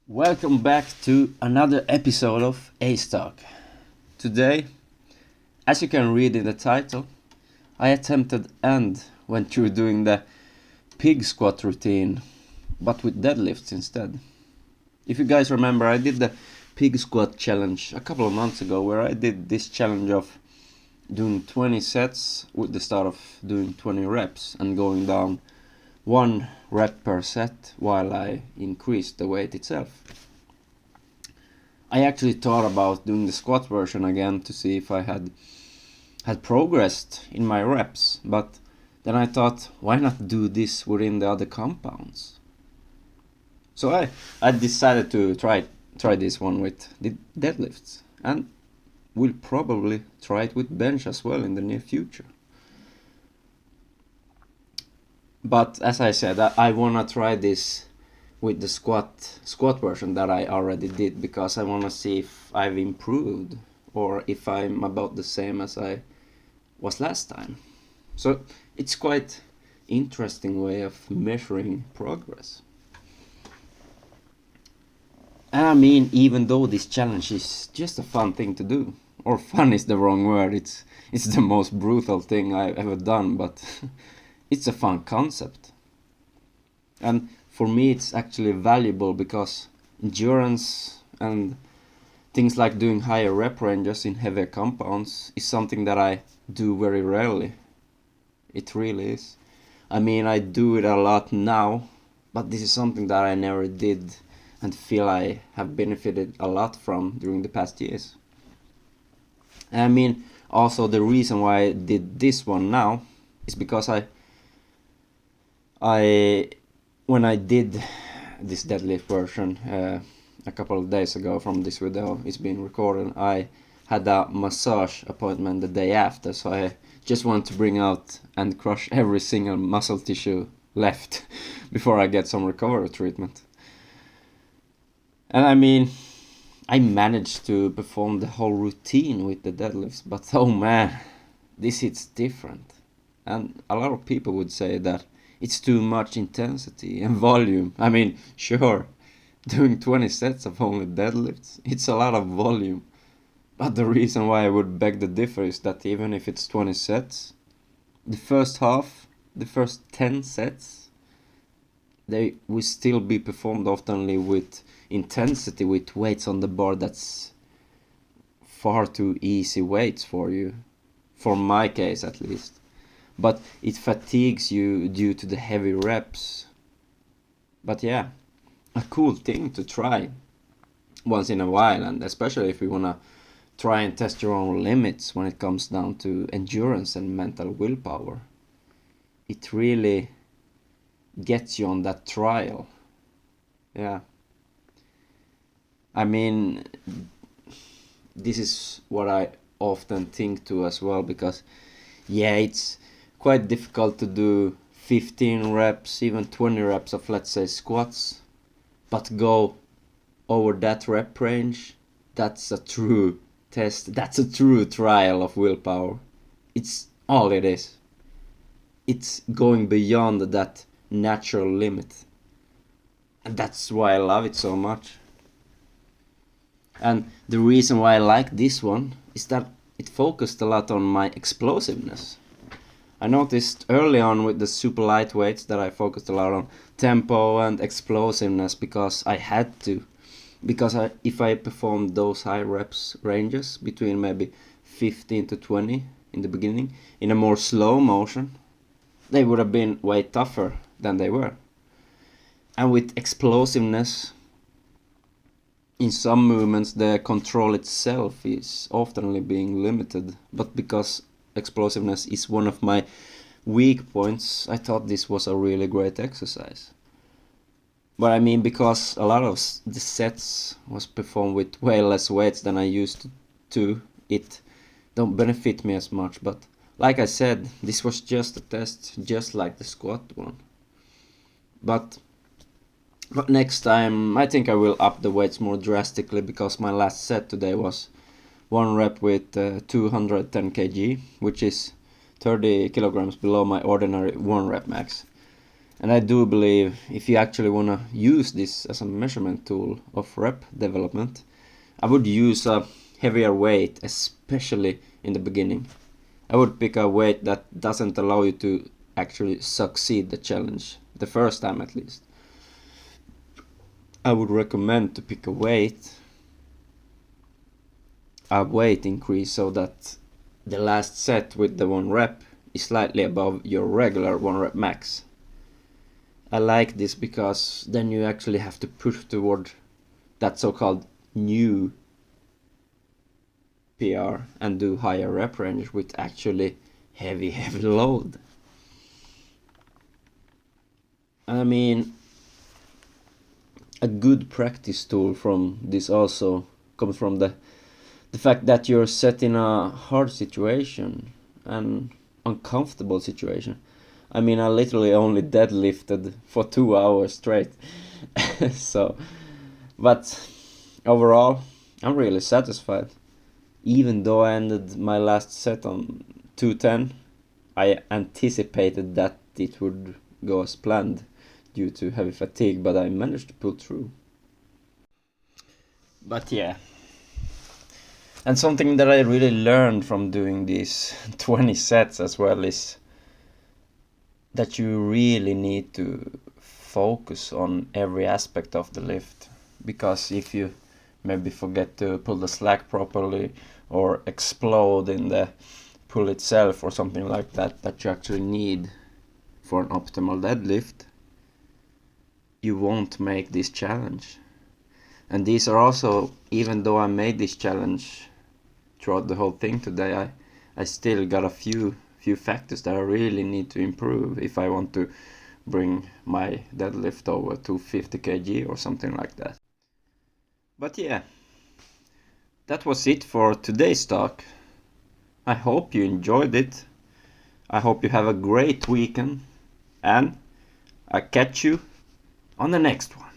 Welcome back to another episode of ACEtalks. Today, as you can read in the title, I attempted and went through doing the pig squat routine, but with deadlifts instead. If you guys remember, I did the pig squat challenge a couple of months ago, where I did this challenge of doing 20 sets with the start of doing 20 reps and going down 1 rep per set while I increased the weight itself. I actually thought about doing the squat version again to see if I had progressed in my reps, but then I thought, why not do this within the other compounds? So I decided to try this one with the deadlifts, and will probably try it with bench as well in the near future. But as I said, I wanna try this with the squat version that I already did, because I wanna see if I've improved or if I'm about the same as I was last time. So it's quite interesting way of measuring progress. And I mean, even though this challenge is just a fun thing to do, or fun is the wrong word, it's the most brutal thing I've ever done, but it's a fun concept. And for me it's actually valuable because endurance and things like doing higher rep ranges in heavier compounds is something that I do very rarely. It really is. I mean, I do it a lot now, but this is something that I never did and feel I have benefited a lot from during the past years. And I mean, also the reason why I did this one now is because when I did this deadlift version a couple of days ago from this video is being recorded, I had a massage appointment the day after, so I just want to bring out and crush every single muscle tissue left before I get some recovery treatment. And I mean, I managed to perform the whole routine with the deadlifts, but oh man, this hits different. And a lot of people would say that it's too much intensity and volume. I mean, sure, doing 20 sets of only deadlifts, it's a lot of volume. But the reason why I would beg to differ is that even if it's 20 sets, the first 10 sets, they will still be performed often with intensity, with weights on the bar that's far too easy weights for you, for my case at least. But it fatigues you due to the heavy reps. But yeah, a cool thing to try once in a while, and especially if you wanna try and test your own limits when it comes down to endurance and mental willpower. It really gets you on that trial. Yeah. I mean, this is what I often think too as well, because yeah, it's quite difficult to do 15 reps, even 20 reps of, let's say, squats, but go over that rep range. That's a true test, that's a true trial of willpower. It's all it is. It's going beyond that natural limit, and that's why I love it so much. And the reason why I like this one is that it focused a lot on my explosiveness. I noticed early on with the super lightweights that I focused a lot on tempo and explosiveness because I had to. Because if I performed those high reps ranges between maybe 15 to 20 in the beginning in a more slow motion, they would have been way tougher than they were. And with explosiveness, in some movements the control itself is often being limited, but because explosiveness is one of my weak points, I thought this was a really great exercise. But I mean, because a lot of the sets was performed with way less weights than I used to, it don't benefit me as much. But like I said, this was just a test, just like the squat one. But next time I think I will up the weights more drastically, because my last set today was 1 rep with 210 kg, which is 30 kilograms below my ordinary 1 rep max. And I do believe if you actually want to use this as a measurement tool of rep development, I would use a heavier weight, especially in the beginning. I would pick a weight that doesn't allow you to actually succeed the challenge, the first time at least. I would recommend to pick a weight increase so that the last set with the 1 rep is slightly above your regular 1 rep max. I like this because then you actually have to push toward that so-called new PR and do higher rep range with actually heavy load. I mean, a good practice tool from this also comes from the fact that you're set in a hard situation, an uncomfortable situation. I mean, I literally only deadlifted for 2 hours straight. So, but overall, I'm really satisfied. Even though I ended my last set on 210, I anticipated that it would go as planned due to heavy fatigue, but I managed to pull through. But yeah. And something that I really learned from doing these 20 sets as well is that you really need to focus on every aspect of the lift, because if you maybe forget to pull the slack properly or explode in the pull itself or something like that you actually need for an optimal deadlift, you won't make this challenge. And these are also, even though I made this challenge throughout the whole thing today, I still got a few factors that I really need to improve if I want to bring my deadlift over to 50 kg or something like that. But yeah, that was it for today's talk. I hope you enjoyed it. I hope you have a great weekend, and I catch you on the next one.